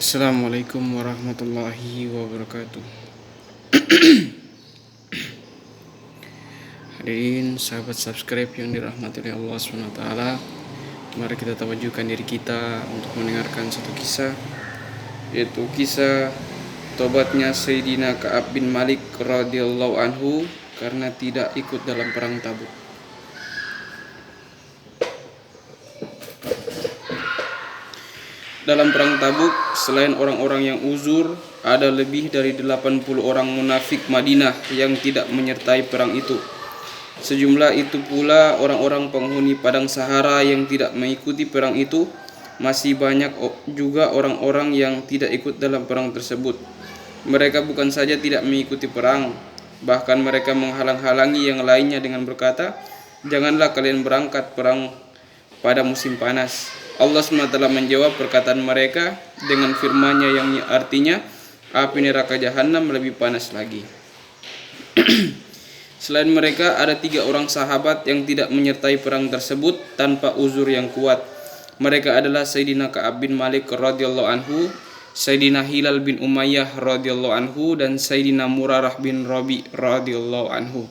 Assalamualaikum warahmatullahi wabarakatuh. Hadirin sahabat subscribe yang dirahmati oleh Allah SWT, mari kita tawajukan diri kita untuk mendengarkan satu kisah, yaitu kisah tobatnya Sayyidina Ka'ab bin Malik radhiyallahu anhu karena tidak ikut dalam perang Tabuk. Dalam perang Tabuk, selain orang-orang yang uzur, ada lebih dari 80 orang munafik Madinah yang tidak menyertai perang itu. Sejumlah itu pula orang-orang penghuni padang Sahara yang tidak mengikuti perang itu. Masih banyak juga orang-orang yang tidak ikut dalam perang tersebut. Mereka bukan saja tidak mengikuti perang, bahkan mereka menghalang-halangi yang lainnya dengan berkata, "Janganlah kalian berangkat perang pada musim panas." Allah SWT menjawab perkataan mereka dengan firman-Nya yang artinya, api neraka jahanam lebih panas lagi. Selain mereka, ada 3 orang sahabat yang tidak menyertai perang tersebut tanpa uzur yang kuat. Mereka adalah Sayyidina Ka'ab bin Malik radhiyallahu anhu, Sayyidina Hilal bin Umayyah radhiyallahu anhu, dan Sayyidina Murarah bin Rabi radhiyallahu anhu.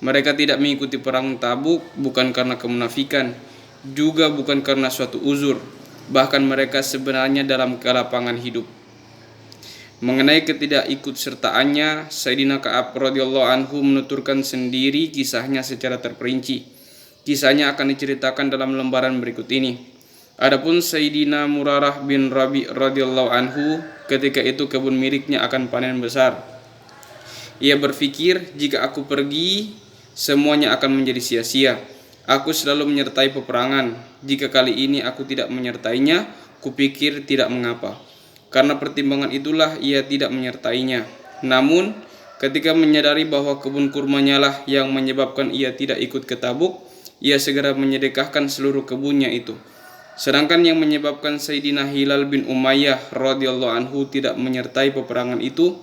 Mereka tidak mengikuti perang Tabuk bukan karena kemunafikan, juga bukan karena suatu uzur, bahkan mereka sebenarnya dalam kelapangan hidup. Mengenai ketidakikutsertaannya, Sayyidina Ka'ab radhiyallahu anhu menuturkan sendiri kisahnya secara terperinci. Kisahnya akan diceritakan dalam lembaran berikut ini. Adapun Sayyidina Murarah bin Rabi radhiyallahu anhu, ketika itu kebun miliknya akan panen besar. Ia berpikir, jika aku pergi, semuanya akan menjadi sia-sia. Aku selalu menyertai peperangan. Jika kali ini aku tidak menyertainya, kupikir tidak mengapa. Karena pertimbangan itulah ia tidak menyertainya. Namun, ketika menyadari bahwa kebun kurmanya lah yang menyebabkan ia tidak ikut ke Tabuk, ia segera menyedekahkan seluruh kebunnya itu. Sedangkan yang menyebabkan Sayyidina Hilal bin Umayyah radhiyallahu anhu tidak menyertai peperangan itu,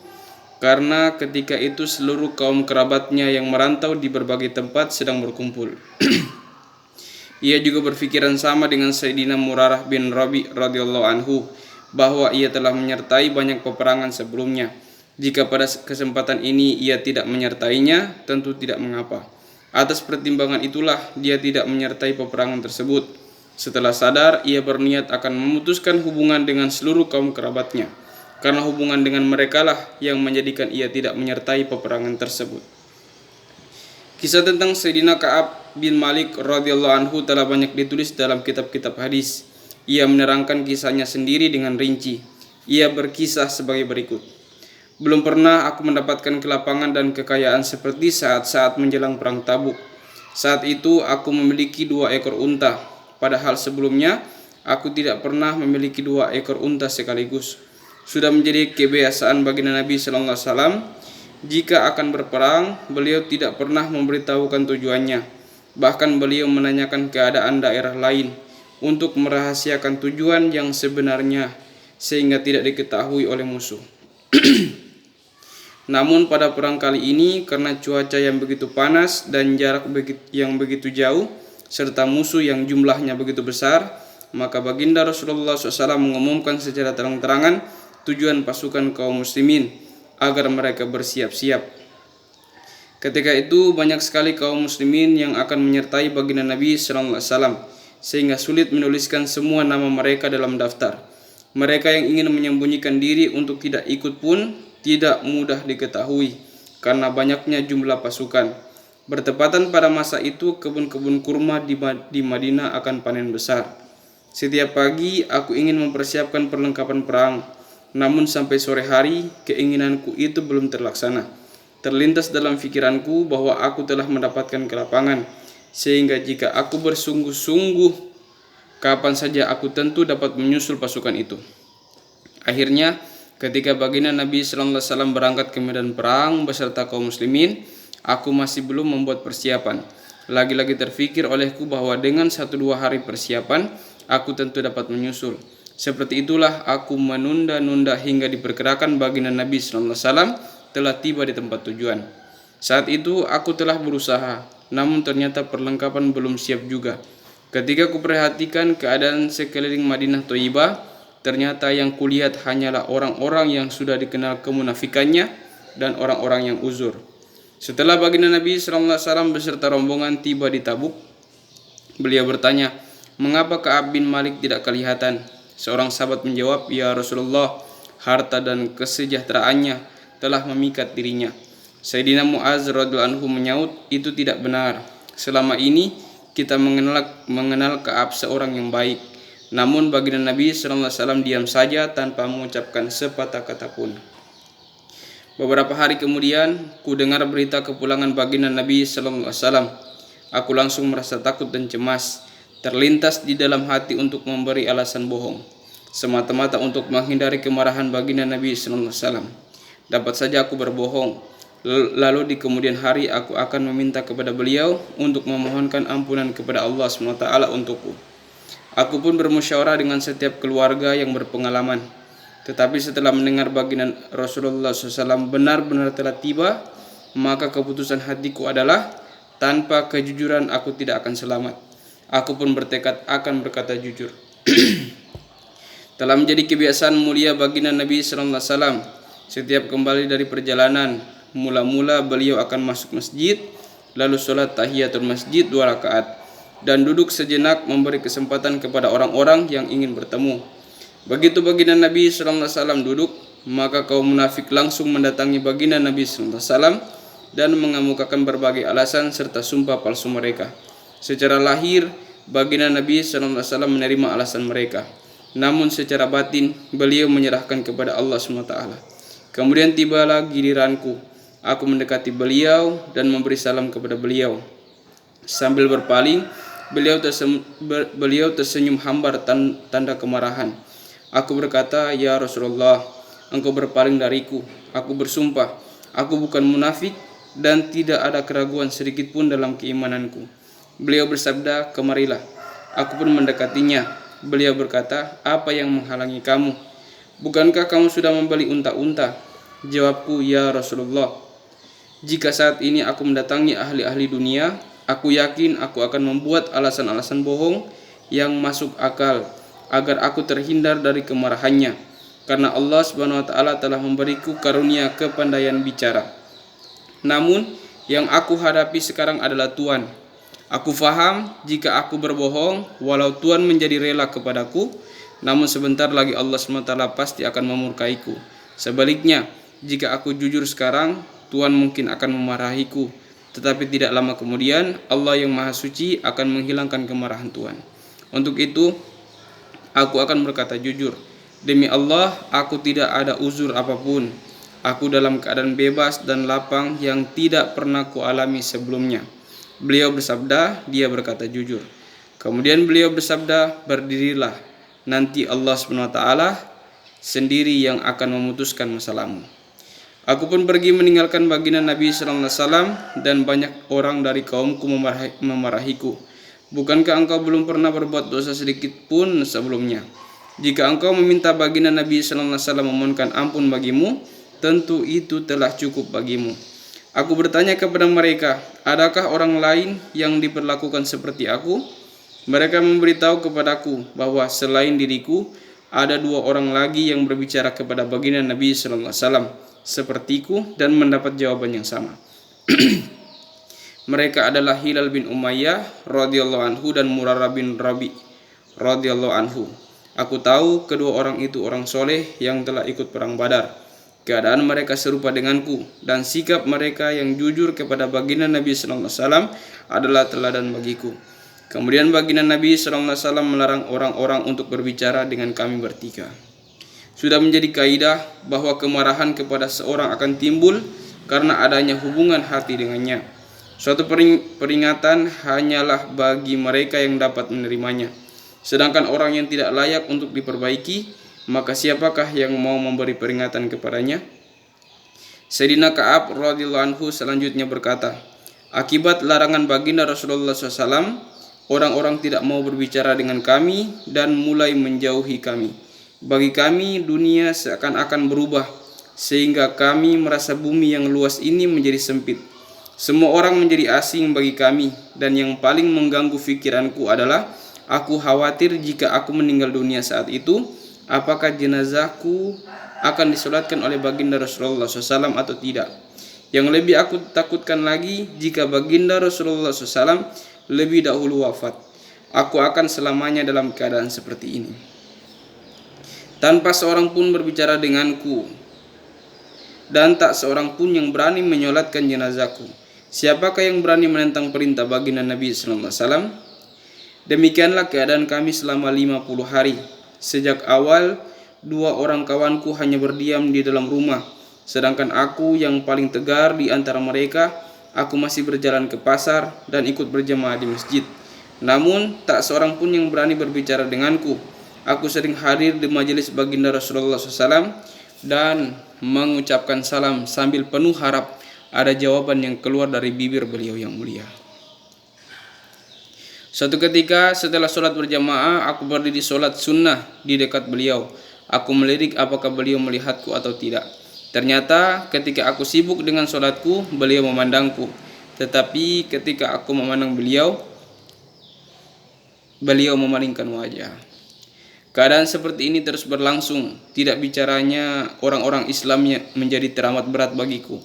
karena ketika itu seluruh kaum kerabatnya yang merantau di berbagai tempat sedang berkumpul. Ia juga berpikiran sama dengan Sayyidina Murarah bin Rabi radhiyallahu anhu, bahwa ia telah menyertai banyak peperangan sebelumnya. Jika pada kesempatan ini ia tidak menyertainya, tentu tidak mengapa. Atas pertimbangan itulah dia tidak menyertai peperangan tersebut. Setelah sadar, ia berniat akan memutuskan hubungan dengan seluruh kaum kerabatnya, karena hubungan dengan mereka lah yang menjadikan ia tidak menyertai peperangan tersebut. Kisah tentang Sayyidina Ka'ab bin Malik radhiyallahu anhu telah banyak ditulis dalam kitab-kitab hadis. Ia menerangkan kisahnya sendiri dengan rinci. Ia berkisah sebagai berikut. Belum pernah aku mendapatkan kelapangan dan kekayaan seperti saat-saat menjelang perang Tabuk. Saat itu aku memiliki 2 ekor unta, padahal sebelumnya aku tidak pernah memiliki 2 ekor unta sekaligus. Sudah menjadi kebiasaan baginda Nabi sallallahu alaihi wasallam, jika akan berperang, beliau tidak pernah memberitahukan tujuannya. Bahkan beliau menanyakan keadaan daerah lain untuk merahasiakan tujuan yang sebenarnya sehingga tidak diketahui oleh musuh. Namun pada perang kali ini, karena cuaca yang begitu panas dan jarak yang begitu jauh, serta musuh yang jumlahnya begitu besar, maka baginda Rasulullah SAW mengumumkan secara terang-terangan tujuan pasukan kaum muslimin agar mereka bersiap-siap. Ketika itu banyak sekali kaum muslimin yang akan menyertai baginda Nabi sallallahu alaihi wasallam, sehingga sulit menuliskan semua nama mereka dalam daftar. Mereka yang ingin menyembunyikan diri untuk tidak ikut pun tidak mudah diketahui karena banyaknya jumlah pasukan. Bertepatan pada masa itu kebun-kebun kurma di Madinah akan panen besar. Setiap pagi aku ingin mempersiapkan perlengkapan perang. Namun sampai sore hari, keinginanku itu belum terlaksana. Terlintas dalam pikiranku bahwa aku telah mendapatkan kelapangan, sehingga jika aku bersungguh-sungguh, kapan saja aku tentu dapat menyusul pasukan itu. Akhirnya, ketika baginda Nabi sallallahu alaihi wasallam berangkat ke medan perang beserta kaum muslimin, aku masih belum membuat persiapan. Lagi-lagi terfikir olehku bahwa dengan 1-2 hari persiapan, aku tentu dapat menyusul. Seperti itulah aku menunda-nunda hingga diperkirakan baginda Nabi sallallahu alaihi wasallam telah tiba di tempat tujuan. Saat itu aku telah berusaha, namun ternyata perlengkapan belum siap juga. Ketika kuperhatikan keadaan sekeliling Madinah Thayyibah, ternyata yang kulihat hanyalah orang-orang yang sudah dikenal kemunafikannya dan orang-orang yang uzur. Setelah baginda Nabi SAW beserta rombongan tiba di Tabuk, beliau bertanya, "Mengapa Ka'ab bin Malik tidak kelihatan?" Seorang sahabat menjawab, "Ya Rasulullah, harta dan kesejahteraannya telah memikat dirinya." Sayyidina Mu'az radhiyallahu anhu menyaut, "Itu tidak benar. Selama ini kita mengenal Ka'ab seorang yang baik." Namun baginda Nabi SAW diam saja tanpa mengucapkan sepatah kata pun. Beberapa hari kemudian, ku dengar berita kepulangan baginda Nabi SAW. Aku langsung merasa takut dan cemas. Terlintas di dalam hati untuk memberi alasan bohong, semata-mata untuk menghindari kemarahan baginda Nabi SAW. Dapat saja aku berbohong, lalu di kemudian hari aku akan meminta kepada beliau untuk memohonkan ampunan kepada Allah SWT untukku. Aku pun bermusyawarah dengan setiap keluarga yang berpengalaman. Tetapi setelah mendengar baginda Rasulullah SAW benar-benar telah tiba, maka keputusan hatiku adalah tanpa kejujuran aku tidak akan selamat. Aku pun bertekad akan berkata jujur. Telah menjadi kebiasaan mulia baginda Nabi SAW, setiap kembali dari perjalanan, mula-mula beliau akan masuk masjid, lalu sholat tahiyatul masjid 2 rakaat, dan duduk sejenak memberi kesempatan kepada orang-orang yang ingin bertemu. Begitu baginda Nabi SAW duduk, maka kaum munafik langsung mendatangi baginda Nabi SAW dan mengemukakan berbagai alasan serta sumpah palsu mereka. Secara lahir, baginda Nabi SAW menerima alasan mereka, namun secara batin beliau menyerahkan kepada Allah SWT. Kemudian tibalah giliranku. Aku mendekati beliau dan memberi salam kepada beliau. Sambil berpaling, beliau tersenyum hambar tanda kemarahan. Aku berkata, "Ya Rasulullah, engkau berpaling dariku. Aku bersumpah, aku bukan munafik dan tidak ada keraguan sedikit pun dalam keimananku." Beliau bersabda, "Kemarilah." Aku pun mendekatinya. Beliau berkata, "Apa yang menghalangi kamu? Bukankah kamu sudah membeli unta-unta?" Jawabku, "Ya Rasulullah, jika saat ini aku mendatangi ahli-ahli dunia, aku yakin aku akan membuat alasan-alasan bohong yang masuk akal agar aku terhindar dari kemarahannya, karena Allah SWT telah memberiku karunia kepandaian bicara. Namun yang aku hadapi sekarang adalah Tuhan. Aku faham jika aku berbohong, walau Tuhan menjadi rela kepadaku, namun sebentar lagi Allah SWT pasti akan memurkaiku. Sebaliknya, jika aku jujur sekarang, Tuhan mungkin akan memarahiku, tetapi tidak lama kemudian Allah yang Maha Suci akan menghilangkan kemarahan Tuhan. Untuk itu, aku akan berkata jujur. Demi Allah, aku tidak ada uzur apapun. Aku dalam keadaan bebas dan lapang yang tidak pernah kualami sebelumnya." Beliau bersabda, dia berkata jujur. Kemudian beliau bersabda, "Berdirilah, nanti Allah SWT sendiri yang akan memutuskan masalahmu." Aku pun pergi meninggalkan baginda Nabi SAW dan banyak orang dari kaumku memarahiku. "Bukankah engkau belum pernah berbuat dosa sedikit pun sebelumnya? Jika engkau meminta baginda Nabi SAW memohonkan ampun bagimu, tentu itu telah cukup bagimu." Aku bertanya kepada mereka, "Adakah orang lain yang diperlakukan seperti aku?" Mereka memberitahu kepadaku bahwa selain diriku, ada 2 orang lagi yang berbicara kepada baginda Nabi SAW sepertiku dan mendapat jawaban yang sama. Mereka adalah Hilal bin Umayyah radhiyallahu anhu dan Murarah bin Rabi radhiyallahu anhu. Aku tahu kedua orang itu orang soleh yang telah ikut perang Badar. Keadaan mereka serupa denganku, dan sikap mereka yang jujur kepada baginda Nabi SAW adalah teladan bagiku. Kemudian baginda Nabi SAW melarang orang-orang untuk berbicara dengan kami bertiga. Sudah menjadi kaidah bahwa kemarahan kepada seorang akan timbul karena adanya hubungan hati dengannya. Suatu peringatan hanyalah bagi mereka yang dapat menerimanya. Sedangkan orang yang tidak layak untuk diperbaiki, maka siapakah yang mau memberi peringatan kepadanya? Sayyidina Ka'ab radhiyallahu anhu selanjutnya berkata, "Akibat larangan baginda Rasulullah SAW, orang-orang tidak mau berbicara dengan kami dan mulai menjauhi kami. Bagi kami dunia seakan-akan berubah, sehingga kami merasa bumi yang luas ini menjadi sempit. Semua orang menjadi asing bagi kami, dan yang paling mengganggu pikiranku adalah aku khawatir jika aku meninggal dunia saat itu, apakah jenazahku akan disolatkan oleh baginda Rasulullah SAW atau tidak. Yang lebih aku takutkan lagi, jika baginda Rasulullah SAW lebih dahulu wafat, aku akan selamanya dalam keadaan seperti ini, tanpa seorang pun berbicara denganku, dan tak seorang pun yang berani menyolatkan jenazahku. Siapakah yang berani menentang perintah baginda Nabi SAW? Demikianlah keadaan kami selama 50 hari. Sejak awal, 2 orang kawanku hanya berdiam di dalam rumah, sedangkan aku yang paling tegar di antara mereka, aku masih berjalan ke pasar dan ikut berjamaah di masjid. Namun tak seorang pun yang berani berbicara denganku. Aku sering hadir di majelis baginda Rasulullah SAW dan mengucapkan salam sambil penuh harap ada jawaban yang keluar dari bibir beliau yang mulia. Suatu ketika setelah sholat berjamaah, aku berdiri sholat sunnah di dekat beliau. Aku melirik apakah beliau melihatku atau tidak. Ternyata ketika aku sibuk dengan sholatku, beliau memandangku. Tetapi ketika aku memandang beliau memalingkan wajah. Keadaan seperti ini terus berlangsung. Tidak bicaranya orang-orang Islamnya menjadi teramat berat bagiku.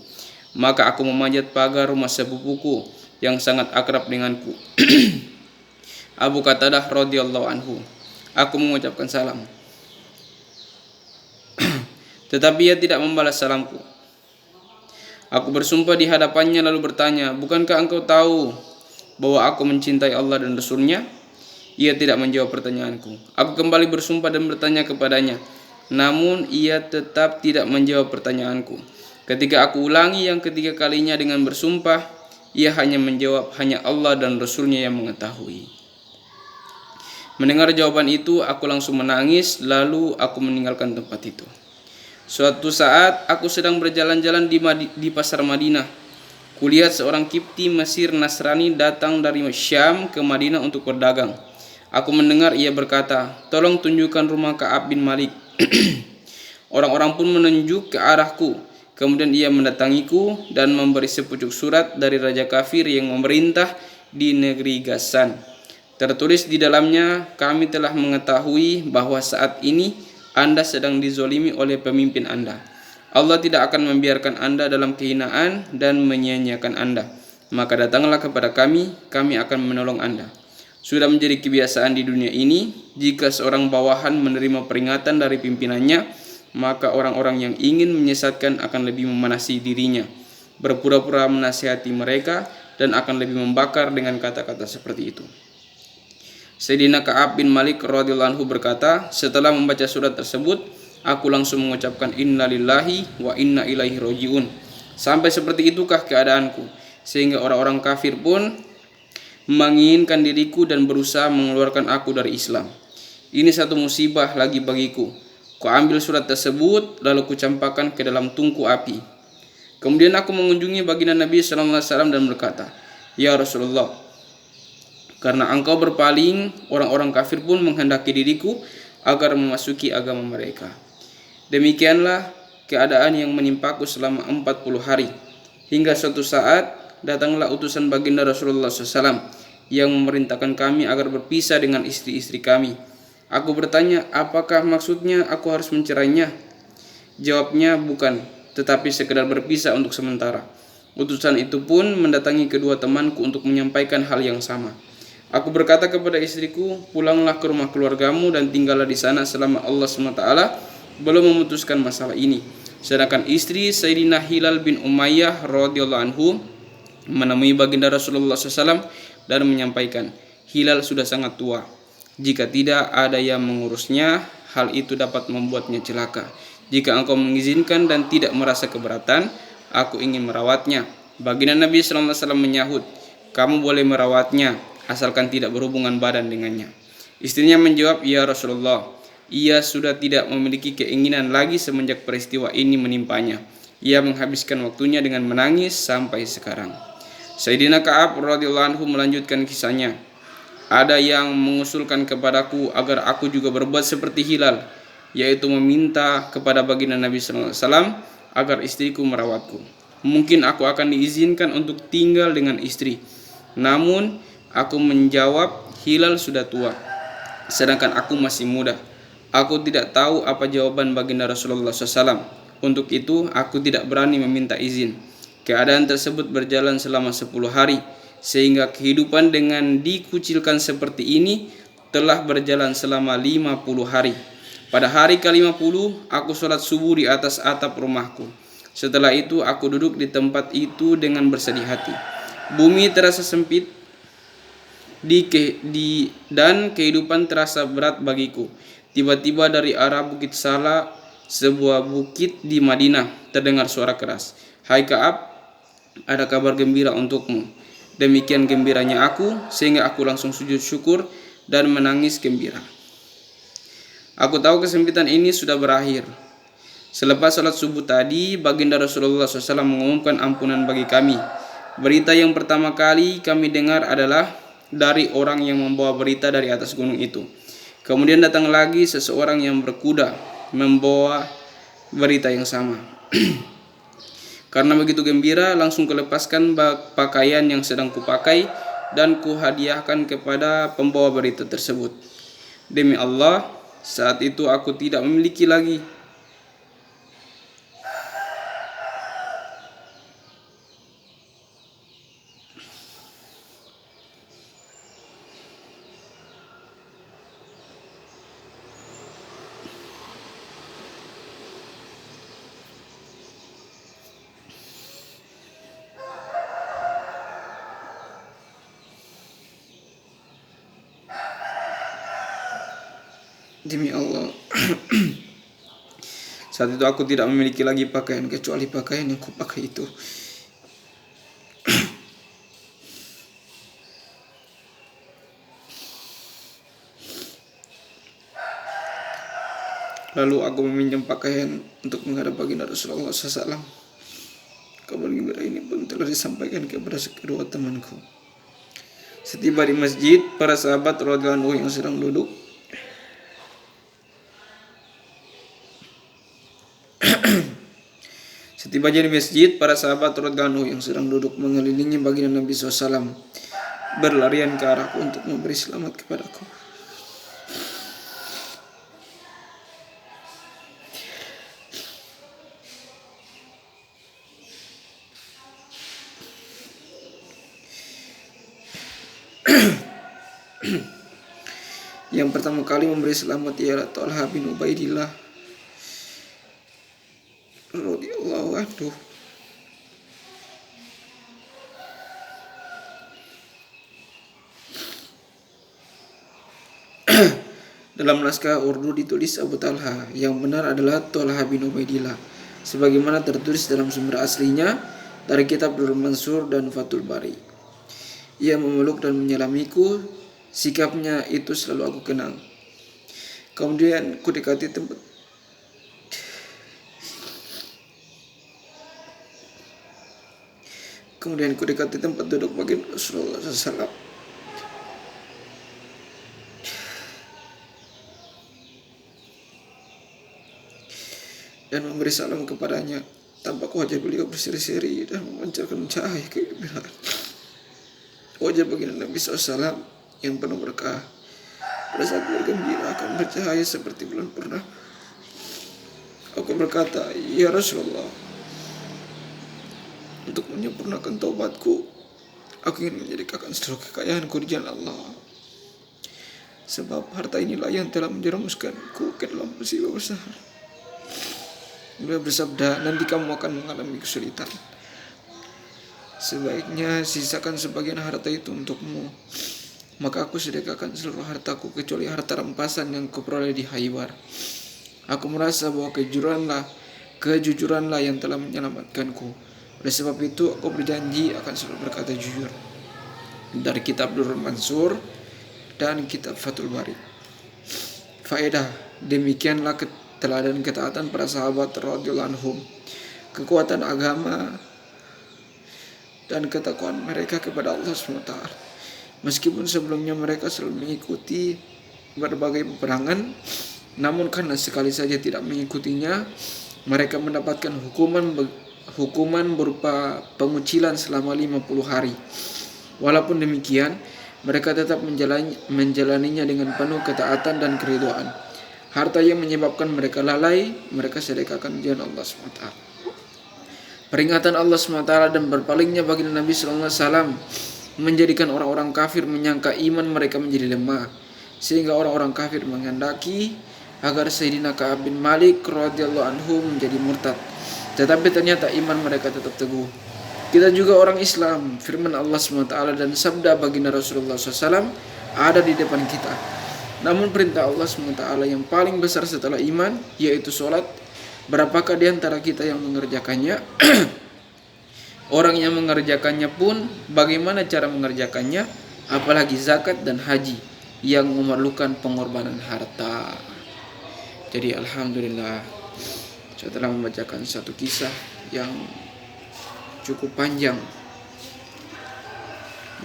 Maka aku memanjat pagar rumah sepupuku yang sangat akrab denganku, Abu Qatadah radhiyallahu anhu. Aku mengucapkan salam, tetapi ia tidak membalas salamku. Aku bersumpah di hadapannya lalu bertanya, bukankah engkau tahu bahwa aku mencintai Allah dan Rasul-Nya? Ia tidak menjawab pertanyaanku. Aku kembali bersumpah dan bertanya kepadanya, namun ia tetap tidak menjawab pertanyaanku. Ketika aku ulangi yang ketiga kalinya dengan bersumpah, ia hanya menjawab, hanya Allah dan Rasul-Nya yang mengetahui. Mendengar jawaban itu, aku langsung menangis, lalu aku meninggalkan tempat itu. Suatu saat, aku sedang berjalan-jalan di pasar Madinah. Kulihat seorang Kipti Mesir Nasrani datang dari Syam ke Madinah untuk berdagang. Aku mendengar ia berkata, tolong tunjukkan rumah Ka'ab bin Malik. Orang-orang pun menunjuk ke arahku. Kemudian ia mendatangiku dan memberi sepucuk surat dari Raja Kafir yang memerintah di negeri Ghassan. Tertulis di dalamnya, kami telah mengetahui bahwa saat ini Anda sedang dizolimi oleh pemimpin Anda. Allah tidak akan membiarkan Anda dalam kehinaan dan menyia-nyiakan Anda. Maka datanglah kepada kami akan menolong Anda. Sudah menjadi kebiasaan di dunia ini, jika seorang bawahan menerima peringatan dari pimpinannya, maka orang-orang yang ingin menyesatkan akan lebih memanasi dirinya, berpura-pura menasihati mereka, dan akan lebih membakar dengan kata-kata seperti itu. Sayyidina Ka'ab bin Malik radhiyallahu anhu berkata, setelah membaca surat tersebut, aku langsung mengucapkan inna lillahi wa inna ilaihi rajiun. Sampai seperti itukah keadaanku, sehingga orang-orang kafir pun menginginkan diriku dan berusaha mengeluarkan aku dari Islam. Ini satu musibah lagi bagiku. Ku ambil surat tersebut lalu kucampakkan ke dalam tungku api. Kemudian aku mengunjungi baginda Nabi SAW dan berkata, ya Rasulullah, karena engkau berpaling, orang-orang kafir pun menghendaki diriku agar memasuki agama mereka. Demikianlah keadaan yang menimpaku selama 40 hari. Hingga suatu saat datanglah utusan baginda Rasulullah SAW yang memerintahkan kami agar berpisah dengan istri-istri kami. Aku bertanya, apakah maksudnya aku harus mencerainya? Jawabnya, bukan, tetapi sekedar berpisah untuk sementara. Utusan itu pun mendatangi kedua temanku untuk menyampaikan hal yang sama. Aku berkata kepada istriku, pulanglah ke rumah keluargamu dan tinggallah di sana selama Allah SWT belum memutuskan masalah ini. Sedangkan istri Sayyidina Hilal bin Umayyah radhiyallahu anhu menemui baginda Rasulullah SAW dan menyampaikan, Hilal sudah sangat tua. Jika tidak ada yang mengurusnya, hal itu dapat membuatnya celaka. Jika engkau mengizinkan dan tidak merasa keberatan, aku ingin merawatnya. Baginda Nabi SAW menyahut, kamu boleh merawatnya, asalkan tidak berhubungan badan dengannya. Istrinya menjawab, ya Rasulullah, ia sudah tidak memiliki keinginan lagi semenjak peristiwa ini menimpanya. Ia menghabiskan waktunya dengan menangis sampai sekarang. Sayyidina Ka'ab radhiyallahu anhu melanjutkan kisahnya. Ada yang mengusulkan kepadaku agar aku juga berbuat seperti Hilal, yaitu meminta kepada baginda Nabi SAW agar istriku merawatku. Mungkin aku akan diizinkan untuk tinggal dengan istri. Namun aku menjawab, Hilal sudah tua, sedangkan aku masih muda. Aku tidak tahu apa jawaban baginda Rasulullah SAW. Untuk itu aku tidak berani meminta izin. Keadaan tersebut berjalan selama 10 hari, sehingga kehidupan dengan dikucilkan seperti ini telah berjalan selama 50 hari. Pada hari ke-50 aku sholat subuh di atas atap rumahku. Setelah itu aku duduk di tempat itu dengan bersedih hati. Bumi terasa sempit dan kehidupan terasa berat bagiku. Tiba-tiba dari arah Bukit Sala, sebuah bukit di Madinah, terdengar suara keras. Hai Ka'ab, ada kabar gembira untukmu. Demikian gembiranya aku sehingga aku langsung sujud syukur dan menangis gembira. Aku tahu kesempitan ini sudah berakhir. Selepas salat subuh tadi, baginda Rasulullah SAW mengumumkan ampunan bagi kami. Berita yang pertama kali kami dengar adalah dari orang yang membawa berita dari atas gunung itu. Kemudian datang lagi seseorang yang berkuda membawa berita yang sama. Karena begitu gembira, langsung kulepaskan pakaian yang sedang kupakai dan kuhadiahkan kepada pembawa berita tersebut. Demi Allah, saat itu aku tidak memiliki lagi Demi Allah, saat itu aku tidak memiliki lagi pakaian kecuali pakaian yang kupakai itu. Lalu aku meminjam pakaian untuk menghadap baginda Rasulullah SAW. Kabar gembira ini pun telah disampaikan kepada kedua temanku. Setiba di masjid, para sahabat radhiyallahu anhu yang sedang duduk Setibanya di masjid, para sahabat radhiyallahu anhu yang sedang duduk mengelilingi baginda Nabi SAW berlarian ke arahku untuk memberi selamat kepadaku. Yang pertama kali memberi selamat ialah Thalha bin Ubaidillah radhiyallahu anhu. Dalam naskah Urdu ditulis Abu Talha, yang benar adalah Thalha bin Ubaidillah, sebagaimana tertulis dalam sumber aslinya dari kitab Durrul Mansur dan Fathul Bari. Ia memeluk dan menyelamiku, sikapnya itu selalu aku kenang. Kemudian ku dekati tempat duduk baginda Rasulullah SAW dan memberi salam kepadanya. Tampak wajah beliau berseri-seri dan memancarkan cahaya kegembiraan. Wajah baginda Nabi SAW yang penuh berkah pada saat bergembira akan bercahaya seperti bulan purnama. Aku berkata, ya Rasulullah, untuk menyempurnakan taubatku, aku ingin menjadikan seluruh kekayaanku di jalan Allah. Sebab harta inilah yang telah menjerumuskanku ke dalam musibah besar. Beliau bersabda, nanti kamu akan mengalami kesulitan. Sebaiknya sisakan sebagian harta itu untukmu. Maka aku sedekahkan seluruh hartaku kecuali harta rampasan yang kuperoleh di Khaybar. Aku merasa bahwa kejujuranlah yang telah menyelamatkanku. Oleh sebab itu aku berjanji akan selalu berkata jujur. Dari kitab Durrul Mansur dan kitab Fathul Bari. Faedah, demikianlah teladan ketaatan para sahabat radhiyallahu anhum, kekuatan agama dan ketakwaan mereka kepada Allah SWT. Meskipun sebelumnya mereka selalu mengikuti berbagai peperangan, namun karena sekali saja tidak mengikutinya, mereka mendapatkan hukuman berupa pengucilan selama 50 hari. Walaupun demikian, mereka tetap menjalaninya dengan penuh ketaatan dan keridhaan. Harta yang menyebabkan mereka lalai, mereka sedekahkan di jalan Allah SWT. Peringatan Allah SWT dan berpalingnya baginda Nabi SAW menjadikan orang-orang kafir menyangka iman mereka menjadi lemah, sehingga orang-orang kafir menghendaki agar Sayyidina Ka'ab bin Malik radhiyallahu anhu menjadi murtad. Tetapi ternyata iman mereka tetap teguh. Kita juga orang Islam, firman Allah SWT dan sabda baginda Rasulullah SAW ada di depan kita. Namun perintah Allah SWT yang paling besar setelah iman, yaitu sholat, berapakah di antara kita yang mengerjakannya? Orang yang mengerjakannya pun bagaimana cara mengerjakannya, apalagi zakat dan haji yang memerlukan pengorbanan harta. Jadi alhamdulillah, setelah membacakan satu kisah yang cukup panjang,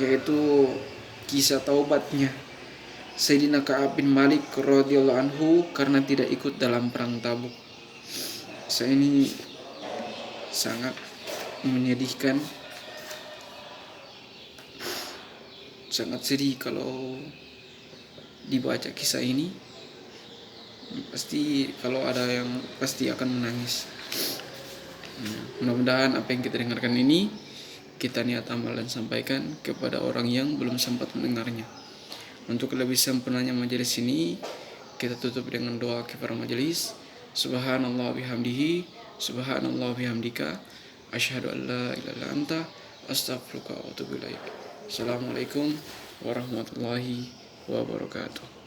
yaitu kisah taubatnya Sayyidina Ka'ab bin Malik radhiyallahu anhu karena tidak ikut dalam perang Tabuk. Saya ini sangat menyedihkan, sangat sedih kalau dibaca kisah ini. Pasti kalau ada yang pasti akan menangis. Mudah-mudahan apa yang kita dengarkan ini kita niat amal dan sampaikan kepada orang yang belum sempat mendengarnya. Untuk lebih sempurnanya majelis ini, kita tutup dengan doa kepada majelis. Subhanallah bihamdihi, subhanallah bihamdika, asyhadu an la ilaha illa anta, astaghfiruka wa atubu ilaik. Assalamualaikum warahmatullahi wabarakatuh.